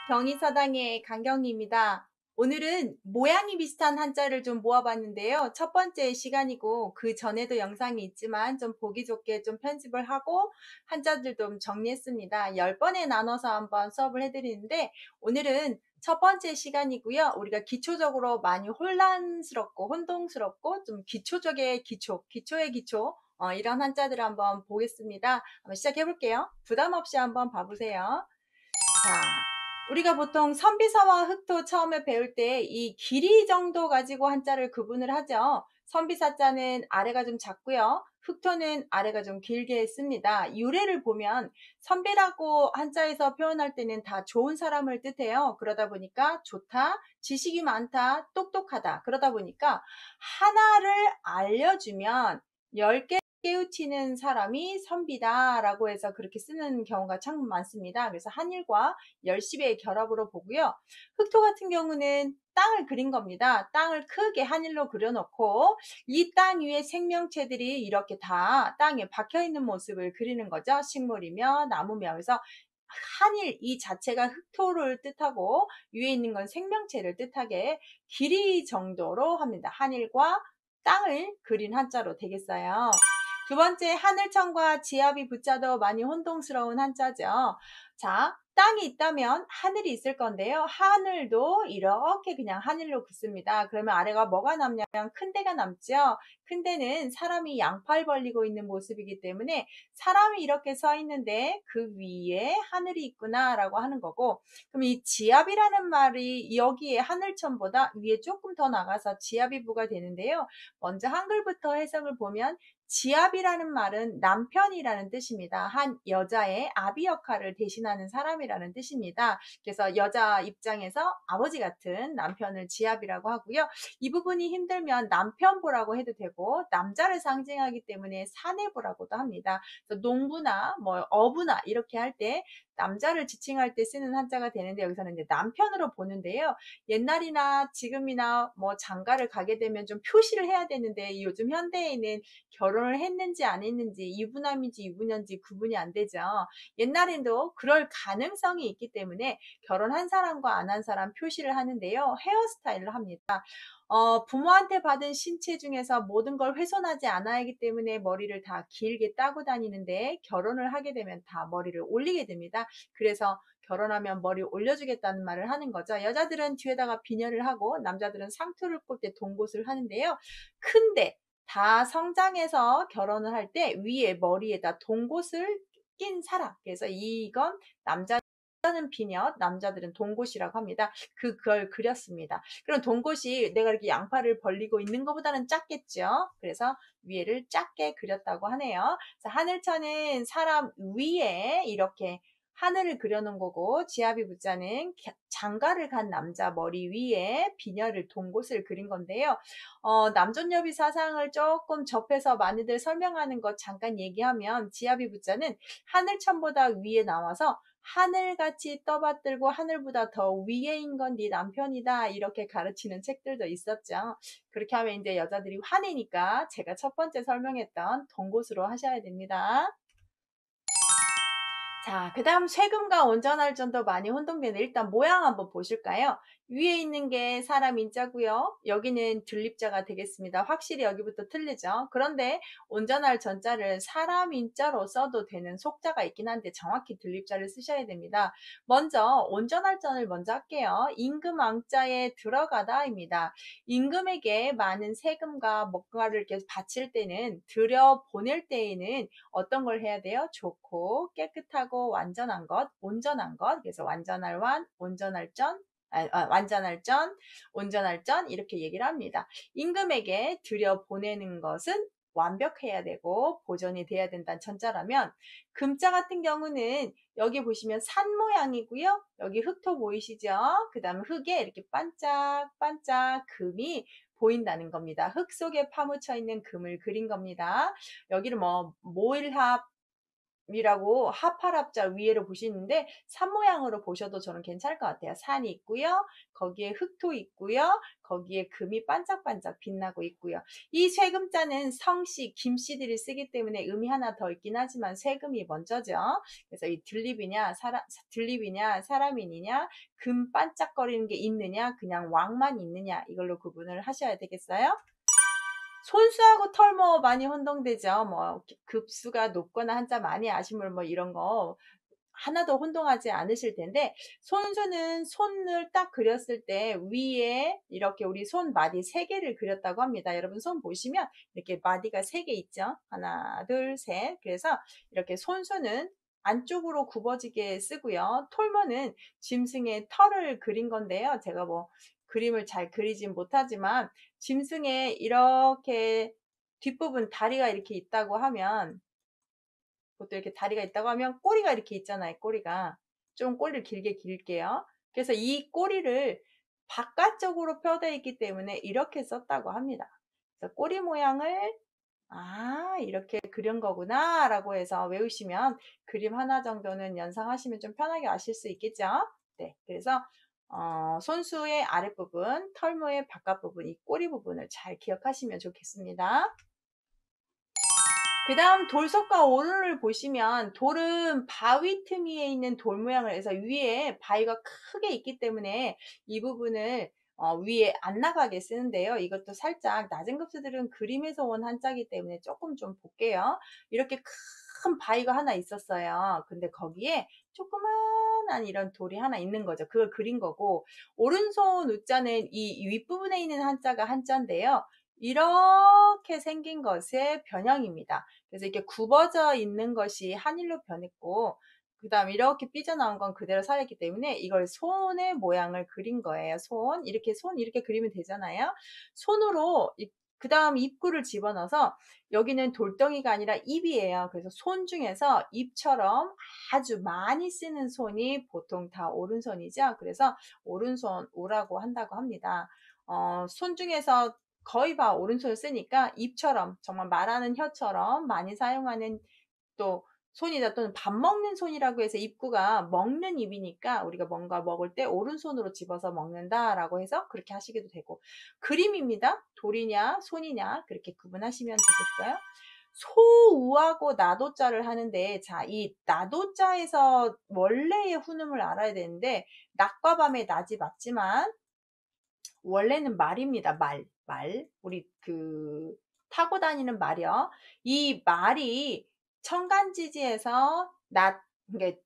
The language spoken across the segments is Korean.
경희사당의 강경희입니다. 오늘은 모양이 비슷한 한자를 좀 모아봤는데요. 첫 번째 시간이고 그 전에도 영상이 있지만 좀 보기 좋게 좀 편집을 하고 한자들 좀 정리했습니다. 10번에 나눠서 한번 수업을 해드리는데 오늘은 첫 번째 시간이고요. 우리가 기초적으로 많이 혼란스럽고 혼동스럽고 좀 기초적의 기초의 기초 이런 한자들을 한번 보겠습니다. 한번 시작해 볼게요. 부담 없이 한번 봐보세요. 자, 우리가 보통 선비사와 흑토 처음에 배울 때 이 길이 정도 가지고 한자를 구분을 하죠. 선비사자는 아래가 좀 작고요. 흑토는 아래가 좀 길게 씁니다. 유래를 보면 선비라고 한자에서 표현할 때는 다 좋은 사람을 뜻해요. 그러다 보니까 좋다, 지식이 많다, 똑똑하다. 그러다 보니까 하나를 알려주면 10개 깨우치는 사람이 선비다라고 해서 그렇게 쓰는 경우가 참 많습니다. 그래서 한일과 열십의 결합으로 보고요. 흑토 같은 경우는 땅을 그린 겁니다. 땅을 크게 한일로 그려놓고 이 땅 위에 생명체들이 이렇게 다 땅에 박혀있는 모습을 그리는 거죠. 식물이며 나무며. 그래서 한일 이 자체가 흑토를 뜻하고 위에 있는 건 생명체를 뜻하게 길이 정도로 합니다. 한일과 땅을 그린 한자로 되겠어요. 두 번째, 하늘천과 지압이 붙자도 많이 혼동스러운 한자죠. 자, 땅이 있다면 하늘이 있을 건데요. 하늘도 이렇게 그냥 하늘로 긋습니다. 그러면 아래가 뭐가 남냐면 큰 데가 남죠. 큰 데는 사람이 양팔 벌리고 있는 모습이기 때문에 사람이 이렇게 서 있는데 그 위에 하늘이 있구나라고 하는 거고, 그럼 이 지압이라는 말이 여기에 하늘천보다 위에 조금 더 나가서 지압이 부가 되는데요. 먼저 한글부터 해석을 보면 지압이라는 말은 남편이라는 뜻입니다. 한 여자의 아비 역할을 대신하는 사람이라는 뜻입니다. 그래서 여자 입장에서 아버지 같은 남편을 지압이라고 하고요. 이 부분이 힘들면 남편부라고 해도 되고 남자를 상징하기 때문에 사내부라고도 합니다. 그래서 농부나 뭐 어부나 이렇게 할 때 남자를 지칭할 때 쓰는 한자가 되는데 여기서는 이제 남편으로 보는데요. 옛날이나 지금이나 뭐 장가를 가게 되면 좀 표시를 해야 되는데 요즘 현대에는 결혼을 했는지 안 했는지 유부남인지 유부녀인지 구분이 안 되죠. 옛날에도 그럴 가능성이 있기 때문에 결혼한 사람과 안 한 사람 표시를 하는데요. 헤어스타일을 합니다. 부모한테 받은 신체 중에서 모든 걸 훼손하지 않아야 하기 때문에 머리를 다 길게 따고 다니는데 결혼을 하게 되면 다 머리를 올리게 됩니다. 그래서 결혼하면 머리 올려주겠다는 말을 하는 거죠. 여자들은 뒤에다가 비녀를 하고 남자들은 상투를 꽂을 때 동곳을 하는데요. 근데 다 성장해서 결혼을 할 때 위에 머리에다 동곳을 낀 사람. 그래서 이건 남자는 비녀, 남자들은 동곳이라고 합니다. 그걸 그렸습니다. 그럼 동곳이 내가 이렇게 양팔을 벌리고 있는 것보다는 작겠죠. 그래서 위에를 작게 그렸다고 하네요. 하늘천은 사람 위에 이렇게 하늘을 그려놓은 거고 지압이 붙자는 장가를 간 남자 머리 위에 비녀를 동곳을 그린 건데요. 남존여비 사상을 조금 접해서 많이들 설명하는 것 잠깐 얘기하면 지압이 붙자는 하늘천보다 위에 나와서 하늘같이 떠받들고 하늘보다 더 위에인 건 네 남편이다 이렇게 가르치는 책들도 있었죠. 그렇게 하면 이제 여자들이 화내니까 제가 첫 번째 설명했던 동곳으로 하셔야 됩니다. 자, 그 다음 세금과 온전할전도 많이 혼동되는 일단 모양 한번 보실까요? 위에 있는 게 사람 인자고요. 여기는 들립자가 되겠습니다. 확실히 여기부터 틀리죠. 그런데 온전할 전자를 사람 인자로 써도 되는 속자가 있긴 한데 정확히 들립자를 쓰셔야 됩니다. 먼저 온전할전을 먼저 할게요. 임금 앙자에 들어가다입니다. 임금에게 많은 세금과 뭔가를 이렇게 바칠 때는 들여 보낼 때에는 어떤 걸 해야 돼요? 좋고 깨끗하고 완전한 것, 온전한 것. 그래서 완전할 완, 온전할 전, 완전할 전, 온전할 전 이렇게 얘기를 합니다. 임금에게 들여 보내는 것은 완벽해야 되고 보존이 돼야 된다는 천자라면 금자 같은 경우는 여기 보시면 산 모양이고요. 여기 흑토 보이시죠? 그 다음에 흙에 이렇게 반짝반짝 금이 보인다는 겁니다. 흙 속에 파묻혀 있는 금을 그린 겁니다. 여기를 뭐 모일합 이라고 하팔합자 위에를 보시는데 산 모양으로 보셔도 저는 괜찮을 것 같아요. 산이 있고요. 거기에 흙토 있고요. 거기에 금이 반짝반짝 빛나고 있고요. 이 쇠금자는 성씨, 김씨들이 쓰기 때문에 음이 하나 더 있긴 하지만 쇠금이 먼저죠. 그래서 이 들립이냐 사람이냐 금 반짝거리는 게 있느냐 그냥 왕만 있느냐 이걸로 구분을 하셔야 되겠어요. 손수하고 털모 많이 혼동되죠. 뭐 급수가 높거나 한자 많이 아시면 뭐 이런 거 하나도 혼동하지 않으실 텐데 손수는 손을 딱 그렸을 때 위에 이렇게 우리 손 마디 3개를 그렸다고 합니다. 여러분 손 보시면 이렇게 마디가 3개 있죠. 하나 둘 셋. 그래서 이렇게 손수는 안쪽으로 굽어지게 쓰고요. 톨모는 짐승의 털을 그린 건데요. 제가 뭐 그림을 잘 그리진 못하지만 짐승에 이렇게 뒷부분 다리가 이렇게 있다고 하면 보통 이렇게 다리가 있다고 하면 꼬리가 이렇게 있잖아요. 꼬리가 좀 꼬리를 길게 길게요. 그래서 이 꼬리를 바깥쪽으로 펴져 있기 때문에 이렇게 썼다고 합니다. 그래서 꼬리 모양을 이렇게 그린 거구나 라고 해서 외우시면 그림 하나 정도는 연상하시면 좀 편하게 아실 수 있겠죠. 네, 그래서 손수의 아랫부분, 털모의 바깥부분, 이 꼬리 부분을 잘 기억하시면 좋겠습니다. 그 다음 돌석과 오른을 보시면 돌은 바위 틈 위에 있는 돌 모양을 해서 위에 바위가 크게 있기 때문에 이 부분을 위에 안 나가게 쓰는데요. 이것도 살짝 낮은 급수들은 그림에서 온 한자이기 때문에 조금 좀 볼게요. 이렇게 큰 바위가 하나 있었어요. 근데 거기에 조그만한 이런 돌이 하나 있는 거죠. 그걸 그린 거고 오른손 우자는 이 윗부분에 있는 한자가 한자인데요. 이렇게 생긴 것의 변형입니다. 그래서 이렇게 굽어져 있는 것이 한일로 변했고 그 다음 이렇게 삐져나온 건 그대로 살았기 때문에 이걸 손의 모양을 그린 거예요. 손 이렇게 그리면 되잖아요. 손으로 그 다음 입구를 집어넣어서 여기는 돌덩이가 아니라 입이에요. 그래서 손 중에서 입처럼 아주 많이 쓰는 손이 보통 다 오른손이죠. 그래서 오른손 우라고 한다고 합니다. 손 중에서 거의 다 오른손을 쓰니까 입처럼 정말 말하는 혀처럼 많이 사용하는 또 손이다 또는 밥 먹는 손이라고 해서 입구가 먹는 입이니까 우리가 뭔가 먹을 때 오른손으로 집어서 먹는다라고 해서 그렇게 하시기도 되고 그림입니다. 돌이냐 손이냐 그렇게 구분하시면 되겠어요. 소우하고 나도자를 하는데 자, 이 나도자에서 원래의 훈음을 알아야 되는데 낮과 밤의 낮이 맞지만 원래는 말입니다. 말. 우리 타고 다니는 말이요. 이 말이 천간지지에서 그러니까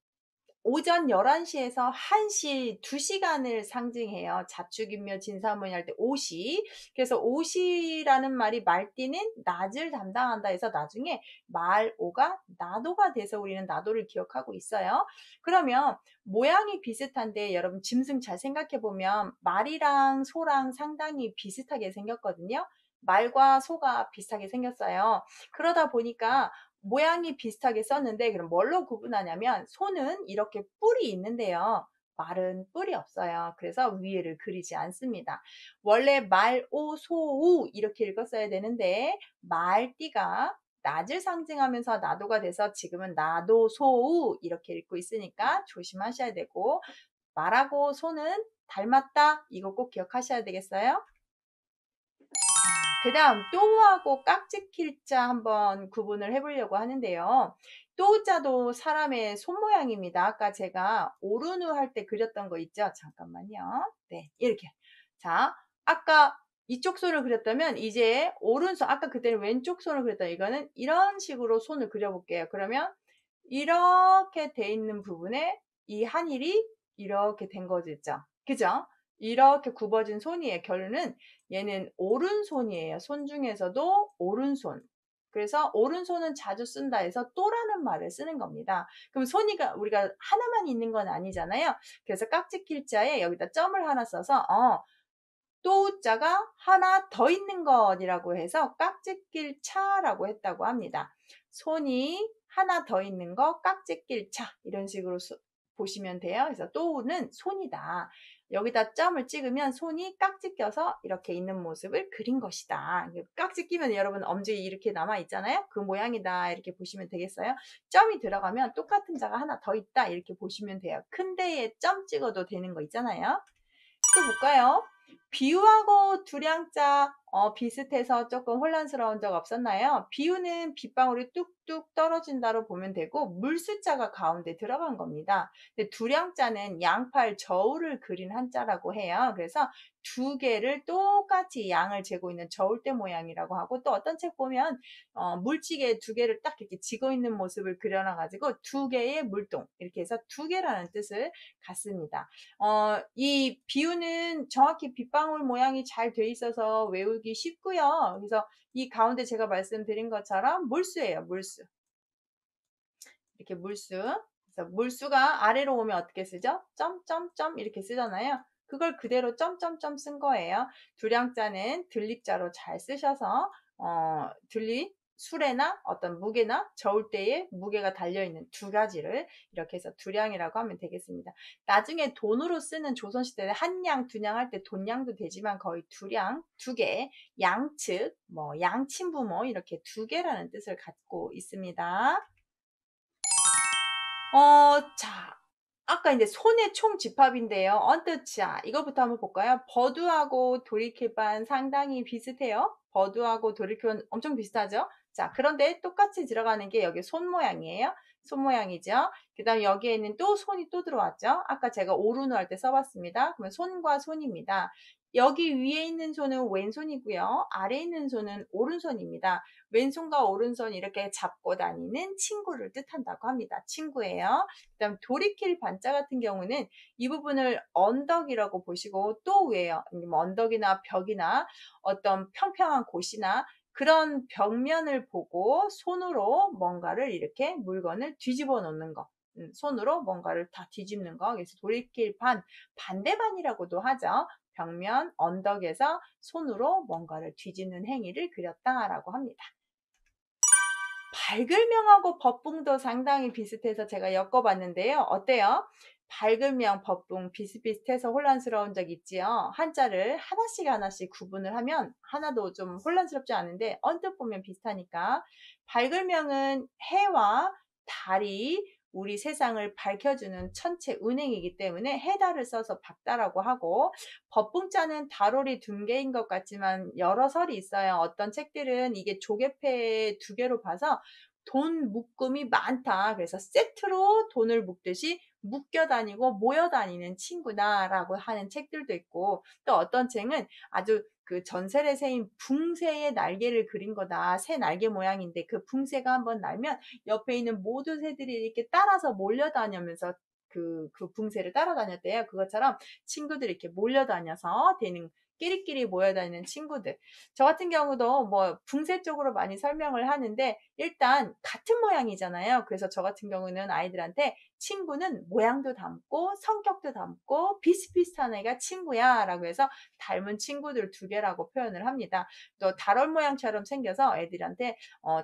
오전 11시에서 1시 2시간을 상징해요. 자축인묘 진사모니 할 때 오시. 그래서 오시라는 말이 말띠는 낮을 담당한다 해서 나중에 말오가 나도가 돼서 우리는 나도를 기억하고 있어요. 그러면 모양이 비슷한데 여러분 짐승 잘 생각해 보면 말이랑 소랑 상당히 비슷하게 생겼거든요. 말과 소가 비슷하게 생겼어요. 그러다 보니까 모양이 비슷하게 썼는데 그럼 뭘로 구분하냐면 소는 이렇게 뿔이 있는데요. 말은 뿔이 없어요. 그래서 위에를 그리지 않습니다. 원래 말, 오, 소, 우 이렇게 읽었어야 되는데 말띠가 낮을 상징하면서 나도가 돼서 지금은 나도, 소, 우 이렇게 읽고 있으니까 조심하셔야 되고 말하고 소는 닮았다. 이거 꼭 기억하셔야 되겠어요. 그 다음 또하고 깍지킬자 한번 구분을 해보려고 하는데요. 또자도 사람의 손 모양입니다. 아까 제가 오른우 할 때 그렸던 거 있죠? 잠깐만요. 네, 이렇게. 자, 아까 이쪽 손을 그렸다면 이제 오른손, 아까 그때는 왼쪽 손을 그렸다. 이거는 이런 식으로 손을 그려볼게요. 그러면 이렇게 돼 있는 부분에 이 한일이 이렇게 된 거죠. 그죠? 이렇게 굽어진 손이에요. 결론은 얘는 오른손이에요. 손 중에서도 오른손. 그래서 오른손은 자주 쓴다 해서 또라는 말을 쓰는 겁니다. 그럼 손이가 우리가 하나만 있는 건 아니잖아요. 그래서 깍지킬자에 여기다 점을 하나 써서 또자가 하나 더 있는 것이라고 해서 깍지킬차라고 했다고 합니다. 손이 하나 더 있는 거 깍지킬차 이런 식으로 보시면 돼요. 그래서 또는 손이다. 여기다 점을 찍으면 손이 깍지 껴서 이렇게 있는 모습을 그린 것이다. 깍지 끼면 여러분 엄지 이렇게 남아 있잖아요. 그 모양이다 이렇게 보시면 되겠어요. 점이 들어가면 똑같은 자가 하나 더 있다 이렇게 보시면 돼요. 큰 데에 점 찍어도 되는 거 있잖아요. 또 볼까요? 비유하고 두량자 비슷해서 조금 혼란스러운 적 없었나요? 비유는 빗방울이 뚝뚝 떨어진다로 보면 되고 물숫자가 가운데 들어간 겁니다. 근데 두량자는 양팔 저울을 그린 한자라고 해요. 그래서 두 개를 똑같이 양을 재고 있는 저울대 모양이라고 하고, 또 어떤 책 보면 물지개 두 개를 딱 이렇게 쥐고 있는 모습을 그려놔가지고 두 개의 물동 이렇게 해서 두 개라는 뜻을 갖습니다. 이 비유는 정확히 빗방울 모양이 잘 돼 있어서 외우기 쉽고요. 그래서 이 가운데 제가 말씀드린 것처럼 물수예요, 물수. 이렇게 물수. 그래서 물수가 아래로 오면 어떻게 쓰죠? 점점점 이렇게 쓰잖아요. 그걸 그대로 점점점 쓴 거예요. 두량자는 들립자로 잘 쓰셔서 들립 수레나 어떤 무게나 저울대에 무게가 달려있는 두 가지를 이렇게 해서 두량이라고 하면 되겠습니다. 나중에 돈으로 쓰는 조선시대에 한양, 두냥 할 때 돈량도 되지만 거의 두량, 두 개, 양측, 양친부모 이렇게 두 개라는 뜻을 갖고 있습니다. 자, 아까 이제 손의 총 집합인데요. 언뜻 자, 이거부터 한번 볼까요? 버두하고 돌이킬반 상당히 비슷해요. 버두하고 돌이킬반 엄청 비슷하죠? 자, 그런데 똑같이 들어가는 게 여기 손 모양이에요. 손 모양이죠. 그 다음에 여기에는 또 손이 또 들어왔죠. 아까 제가 오른우 할 때 써봤습니다. 그러면 손과 손입니다. 여기 위에 있는 손은 왼손이고요. 아래에 있는 손은 오른손입니다. 왼손과 오른손 이렇게 잡고 다니는 친구를 뜻한다고 합니다. 친구예요. 그 다음 돌이킬 반자 같은 경우는 이 부분을 언덕이라고 보시고, 또 왜요? 언덕이나 벽이나 어떤 평평한 곳이나 그런 벽면을 보고 손으로 뭔가를 이렇게 물건을 뒤집어 놓는 거. 손으로 뭔가를 다 뒤집는 거. 그래서 돌이킬 반, 반대반이라고도 하죠. 벽면, 언덕에서 손으로 뭔가를 뒤집는 행위를 그렸다라고 합니다. 발글명하고 법붕도 상당히 비슷해서 제가 엮어봤는데요. 어때요? 발글명, 법붕 비슷비슷해서 혼란스러운 적 있지요. 한자를 하나씩 하나씩 구분을 하면 하나도 좀 혼란스럽지 않은데 언뜻 보면 비슷하니까. 발글명은 해와 달이 우리 세상을 밝혀주는 천체 은행이기 때문에 해달을 써서 박다라고 하고, 법붕자는 달월이 둔개인 것 같지만 여러 설이 있어요. 어떤 책들은 이게 조개패 두 개로 봐서 돈 묶음이 많다. 그래서 세트로 돈을 묶듯이 묶여 다니고 모여 다니는 친구다라고 하는 책들도 있고, 또 어떤 책은 아주 그 전설의 새인 붕새의 날개를 그린 거다. 새 날개 모양인데 그 붕새가 한번 날면 옆에 있는 모든 새들이 이렇게 따라서 몰려다니면서 그 붕새를 따라다녔대요. 그것처럼 친구들이 이렇게 몰려다녀서 되는, 끼리끼리 모여다니는 친구들. 저 같은 경우도 붕새 쪽으로 많이 설명을 하는데, 일단 같은 모양이잖아요. 그래서 저 같은 경우는 아이들한테 친구는 모양도 닮고 성격도 닮고 비슷비슷한 애가 친구야 라고 해서 닮은 친구들 두 개라고 표현을 합니다. 또 달월 모양처럼 생겨서 애들한테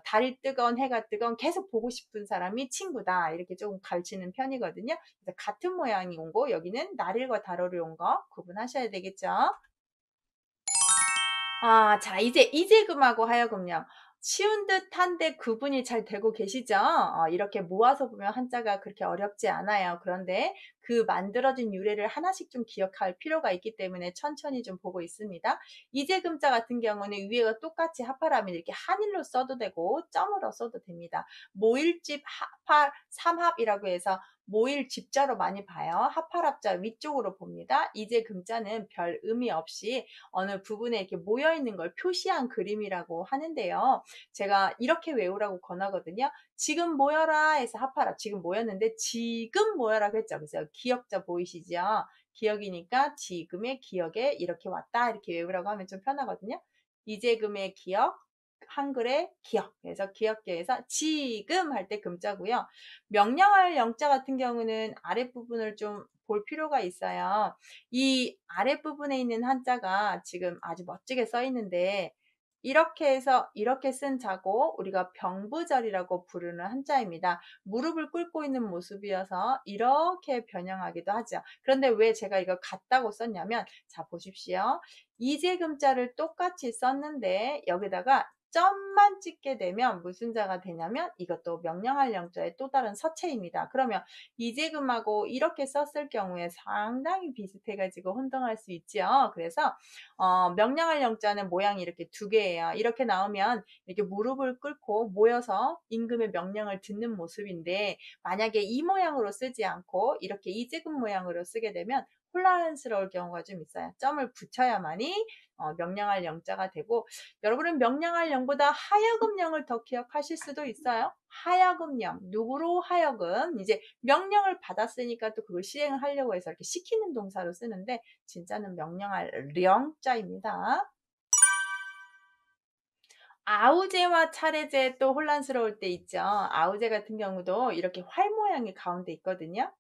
달이 뜨건 해가 뜨건 계속 보고 싶은 사람이 친구다 이렇게 조금 가르치는 편이거든요. 그래서 같은 모양이 온 거, 여기는 날일과 달월이 온 거 구분하셔야 되겠죠. 자, 이제 이재금하고 하여금요. 쉬운 듯한데 구분이 잘 되고 계시죠? 이렇게 모아서 보면 한자가 그렇게 어렵지 않아요. 그런데 그 만들어진 유래를 하나씩 좀 기억할 필요가 있기 때문에 천천히 좀 보고 있습니다. 이재금자 같은 경우는 위에가 똑같이 합하라면 이렇게 한일로 써도 되고 점으로 써도 됩니다. 모일집 합할 삼합이라고 해서 모일 집자로 많이 봐요. 합할합자 위쪽으로 봅니다. 이재금자는 별 의미 없이 어느 부분에 이렇게 모여 있는 걸 표시한 그림이라고 하는데요. 제가 이렇게 외우라고 권하거든요. 지금 모여라 해서 합하라. 지금 모였는데 지금 모여라고 했죠. 그래서 기억자 보이시죠? 기억이니까 지금의 기억에 이렇게 왔다 이렇게 외우라고 하면 좀 편하거든요. 이재금의 기억, 한글의 기억. 그래서 기억계에서 지금 할 때 금자고요. 명령할 영자 같은 경우는 아랫부분을 좀 볼 필요가 있어요. 이 아랫부분에 있는 한자가 지금 아주 멋지게 써 있는데 이렇게 해서 이렇게 쓴 자고 우리가 병부절이라고 부르는 한자입니다. 무릎을 꿇고 있는 모습이어서 이렇게 변형하기도 하죠. 그런데 왜 제가 이거 같다고 썼냐면, 자 보십시오. 이재금자를 똑같이 썼는데 여기다가 점만 찍게 되면 무슨 자가 되냐면 이것도 명령할 영자의 또 다른 서체입니다. 그러면 이재금하고 이렇게 썼을 경우에 상당히 비슷해가지고 혼동할 수 있죠. 그래서 명령할 영자는 모양이 이렇게 두 개예요. 이렇게 나오면 이렇게 무릎을 꿇고 모여서 임금의 명령을 듣는 모습인데, 만약에 이 모양으로 쓰지 않고 이렇게 이재금 모양으로 쓰게 되면 혼란스러울 경우가 좀 있어요. 점을 붙여야만이 명령할 영자가 되고, 여러분은 명령할 영보다 하여금령을 더 기억하실 수도 있어요. 하여금령, 누구로 하여금, 이제 명령을 받았으니까 또 그걸 시행을 하려고 해서 이렇게 시키는 동사로 쓰는데, 진짜는 명령할 령자입니다. 아우제와 차례제 또 혼란스러울 때 있죠. 아우제 같은 경우도 이렇게 활 모양이 가운데 있거든요.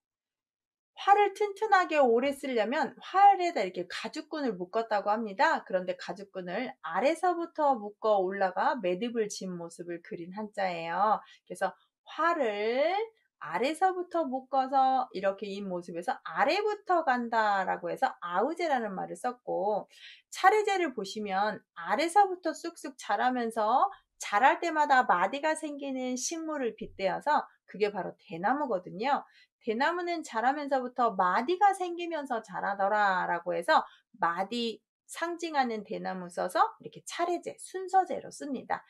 활을 튼튼하게 오래 쓰려면 활에다 이렇게 가죽끈을 묶었다고 합니다. 그런데 가죽끈을 아래서부터 묶어 올라가 매듭을 진 모습을 그린 한자예요. 그래서 활을 아래서부터 묶어서 이렇게 인 모습에서 아래부터 간다라고 해서 아우제라는 말을 썼고, 차례제를 보시면 아래서부터 쑥쑥 자라면서 자랄 때마다 마디가 생기는 식물을 빗대어서 그게 바로 대나무거든요. 대나무는 자라면서부터 마디가 생기면서 자라더라 라고 해서 마디 상징하는 대나무 써서 이렇게 차례제, 순서제로 씁니다.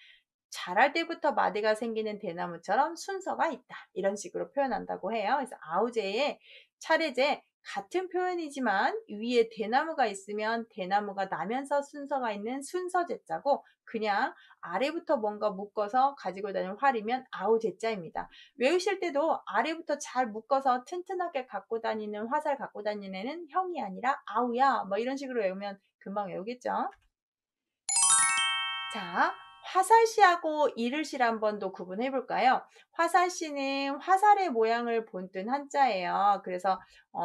자랄 때부터 마디가 생기는 대나무처럼 순서가 있다, 이런 식으로 표현한다고 해요. 그래서 아우제의 차례제 같은 표현이지만 위에 대나무가 있으면 대나무가 나면서 순서가 있는 순서제자고, 그냥 아래부터 뭔가 묶어서 가지고 다니는 활이면 아우제자입니다. 외우실 때도 아래부터 잘 묶어서 튼튼하게 갖고 다니는 화살 갖고 다니는 애는 형이 아니라 아우야, 뭐 이런 식으로 외우면 금방 외우겠죠. 자, 화살씨하고 이를씨를 한번 더 구분해 볼까요? 화살씨는 화살의 모양을 본뜬 한자예요. 그래서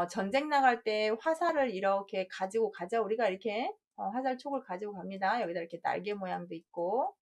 전쟁 나갈 때 화살을 이렇게 가지고 가죠. 우리가 이렇게 화살 촉을 가지고 갑니다. 여기다 이렇게 날개 모양도 있고,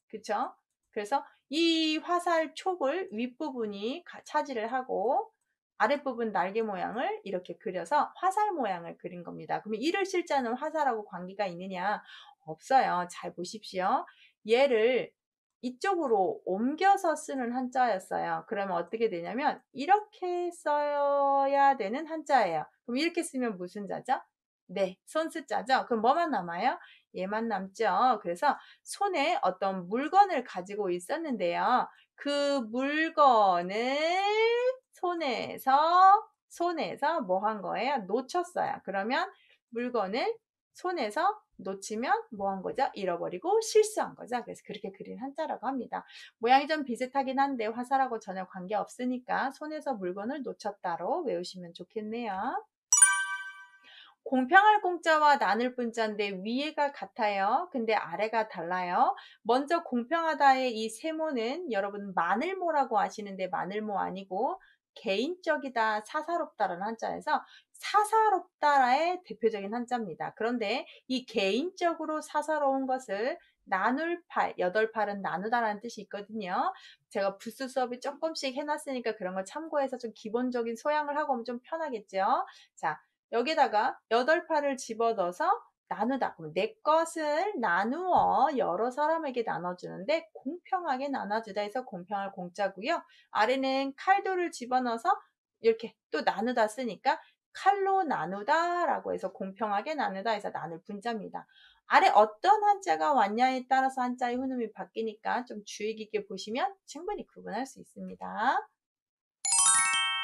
그쵸? 그래서 이 화살 촉을 윗부분이 차지를 하고 아랫부분 날개 모양을 이렇게 그려서 화살 모양을 그린 겁니다. 그럼 이를 실자는 화살하고 관계가 있느냐? 없어요. 잘 보십시오. 얘를 이쪽으로 옮겨서 쓰는 한자였어요. 그러면 어떻게 되냐면 이렇게 써야 되는 한자예요. 그럼 이렇게 쓰면 무슨 자죠? 네, 손수자죠. 그럼 뭐만 남아요? 얘만 남죠. 그래서 손에 어떤 물건을 가지고 있었는데요. 그 물건을 손에서 뭐 한 거예요? 놓쳤어요. 그러면 물건을 손에서 놓치면 뭐 한 거죠? 잃어버리고 실수한 거죠. 그래서 그렇게 그린 한자라고 합니다. 모양이 좀 비슷하긴 한데 화살하고 전혀 관계 없으니까 손에서 물건을 놓쳤다로 외우시면 좋겠네요. 공평할 공자와 나눌 분자인데 위에가 같아요. 근데 아래가 달라요. 먼저 공평하다의 이 세모는 여러분 마늘모라고 아시는데 마늘모 아니고 개인적이다, 사사롭다라는 한자에서 사사롭다의 대표적인 한자입니다. 그런데 이 개인적으로 사사로운 것을 나눌 팔, 여덟 팔은 나누다라는 뜻이 있거든요. 제가 부스 수업이 조금씩 해놨으니까 그런 걸 참고해서 좀 기본적인 소양을 하고 오면 좀 편하겠죠. 자, 여기다가 8팔을 집어넣어서 나누다. 그럼 내 것을 나누어 여러 사람에게 나눠주는데 공평하게 나눠주다 해서 공평할 공짜고요. 아래는 칼도를 집어넣어서 이렇게 또 나누다 쓰니까 칼로 나누다 라고 해서 공평하게 나누다 해서 나눌 분자입니다. 아래 어떤 한자가 왔냐에 따라서 한자의 훈음이 바뀌니까 좀 주의 깊게 보시면 충분히 구분할 수 있습니다.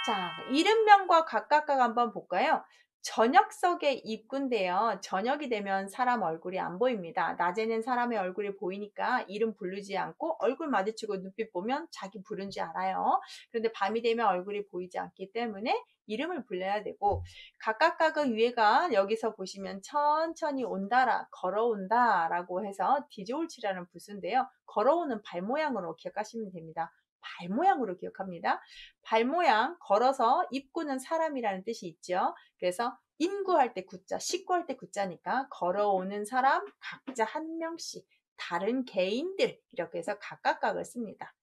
자, 이름명과 각각각 한번 볼까요? 저녁석의 입구인데요. 저녁이 되면 사람 얼굴이 안 보입니다. 낮에는 사람의 얼굴이 보이니까 이름 부르지 않고 얼굴 마주치고 눈빛 보면 자기 부른지 알아요. 그런데 밤이 되면 얼굴이 보이지 않기 때문에 이름을 불러야 되고, 각각각의 위에가 여기서 보시면 천천히 온다라, 걸어온다 라고 해서 디조울치라는 부수인데요. 걸어오는 발 모양으로 기억하시면 됩니다. 발 모양으로 기억합니다. 발 모양, 걸어서 입구는 사람이라는 뜻이 있죠. 그래서 인구할 때 구자, 식구할 때 구자니까 걸어오는 사람 각자 한 명씩 다른 개인들 이렇게 해서 각각각을 씁니다.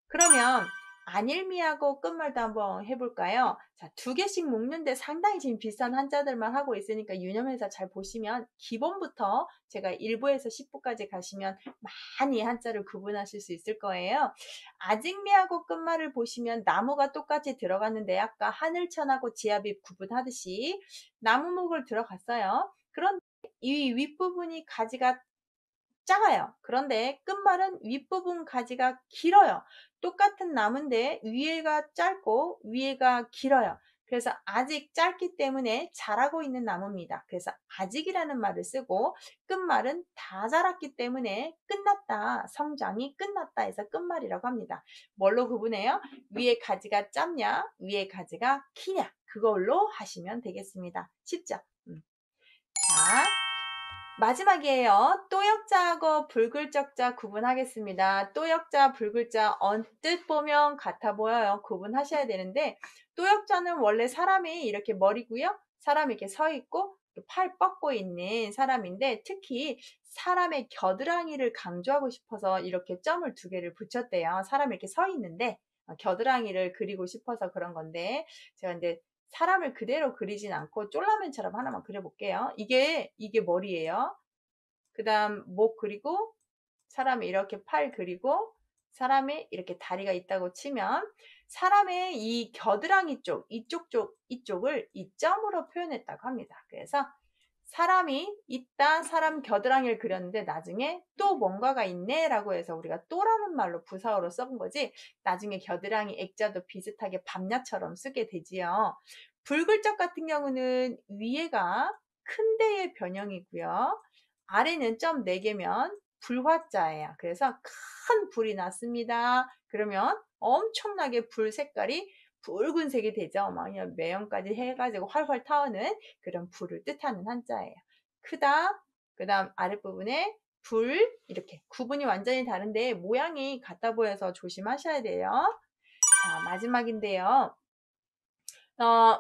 그러면 안일미하고 끝말도 한번 해볼까요? 자, 두 개씩 묶는데 상당히 지금 비슷한 한자들만 하고 있으니까 유념해서 잘 보시면 기본부터 제가 1부에서 10부까지 가시면 많이 한자를 구분하실 수 있을 거예요. 아직미하고 끝말을 보시면 나무가 똑같이 들어갔는데 아까 하늘천하고 지압입 구분하듯이 나무목을 들어갔어요. 그런데 이 윗부분이 가지가 작아요. 그런데 끝말은 윗부분 가지가 길어요. 똑같은 나무인데 위에가 짧고 위에가 길어요. 그래서 아직 짧기 때문에 자라고 있는 나무입니다. 그래서 아직이라는 말을 쓰고 끝말은 다 자랐기 때문에 끝났다. 성장이 끝났다 해서 끝말이라고 합니다. 뭘로 구분해요? 위에 가지가 짧냐? 위에 가지가 기냐? 그걸로 하시면 되겠습니다. 쉽죠? 자. 마지막이에요. 또역자하고 불글적자 구분하겠습니다. 또역자, 불글자 언뜻 보면 같아 보여요. 구분하셔야 되는데 또역자는 원래 사람이 이렇게 머리고요. 사람이 이렇게 서 있고 팔 뻗고 있는 사람인데 특히 사람의 겨드랑이를 강조하고 싶어서 이렇게 점을 두 개를 붙였대요. 사람이 이렇게 서 있는데 겨드랑이를 그리고 싶어서 그런 건데 제가 이제 사람을 그대로 그리진 않고 쫄라맨처럼 하나만 그려볼게요. 이게 머리예요. 그 다음 목 그리고 사람이 이렇게 팔 그리고 사람이 이렇게 다리가 있다고 치면 사람의 이 겨드랑이 쪽, 이쪽을 이 점으로 표현했다고 합니다. 그래서 사람이 있다, 사람 겨드랑이를 그렸는데 나중에 또 뭔가가 있네 라고 해서 우리가 또라는 말로 부사어로 써본 거지 나중에 겨드랑이 액자도 비슷하게 밤야처럼 쓰게 되지요. 불글적 같은 경우는 위에가 큰 데의 변형이고요. 아래는 점 4개면 불화자예요. 그래서 큰 불이 났습니다. 그러면 엄청나게 불 색깔이 붉은색이 되죠. 막 그냥 매연까지 해가지고 활활 타오는 그런 불을 뜻하는 한자예요. 크다. 그 다음 아랫부분에 불 이렇게 구분이 완전히 다른데 모양이 같아 보여서 조심하셔야 돼요. 자, 마지막인데요.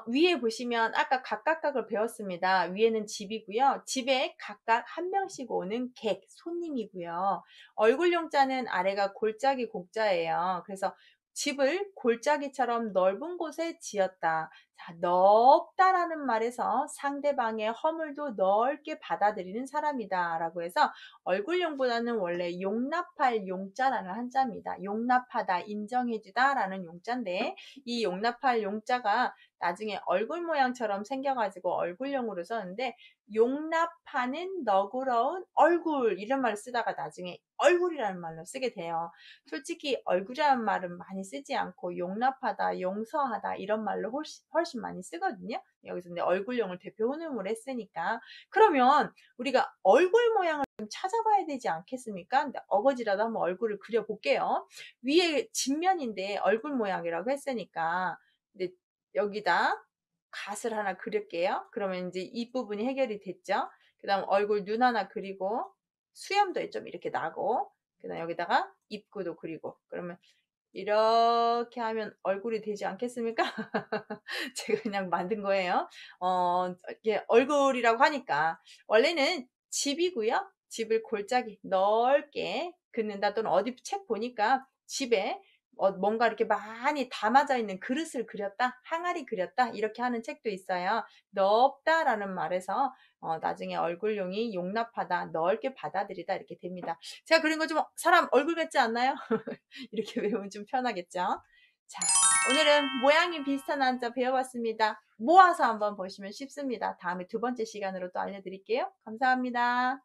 위에 보시면 아까 각각각을 배웠습니다. 위에는 집이고요. 집에 각각 한 명씩 오는 객, 손님이고요. 얼굴용자는 아래가 골짜기 곡자예요. 그래서 집을 골짜기처럼 넓은 곳에 지었다. 자, 넓다라는 말에서 상대방의 허물도 넓게 받아들이는 사람이다 라고 해서 얼굴용보다는 원래 용납할 용자라는 한자입니다. 용납하다, 인정해주다 라는 용자인데 이 용납할 용자가 나중에 얼굴 모양처럼 생겨가지고 얼굴용으로 썼는데 용납하는 너그러운 얼굴 이런 말을 쓰다가 나중에 얼굴이라는 말로 쓰게 돼요. 솔직히 얼굴이라는 말은 많이 쓰지 않고 용납하다, 용서하다 이런 말로 훨씬 많이 쓰거든요. 여기서 근데 얼굴용을 대표 혼용으로 했으니까 그러면 우리가 얼굴 모양을 좀 찾아봐야 되지 않겠습니까? 근데 어거지라도 한번 얼굴을 그려볼게요. 위에 뒷면인데 얼굴 모양이라고 했으니까 근데 여기다 갓을 하나 그릴게요. 그러면 이제 이 부분이 해결이 됐죠. 그 다음 얼굴 눈 하나 그리고 수염도 좀 이렇게 나고 그 다음 여기다가 입구도 그리고 그러면 이렇게 하면 얼굴이 되지 않겠습니까? 제가 그냥 만든 거예요. 이게 얼굴이라고 하니까 원래는 집이고요. 집을 골짜기 넓게 긋는다 또는 어디 책 보니까 집에 뭔가 이렇게 많이 담아져 있는 그릇을 그렸다, 항아리 그렸다 이렇게 하는 책도 있어요. 넓다라는 말에서 나중에 얼굴용이 용납하다, 넓게 받아들이다 이렇게 됩니다. 제가 그린 거 좀 사람 얼굴 같지 않나요? 이렇게 외우면 좀 편하겠죠? 자, 오늘은 모양이 비슷한 한자 배워봤습니다. 모아서 한번 보시면 쉽습니다. 다음에 두 번째 시간으로 또 알려드릴게요. 감사합니다.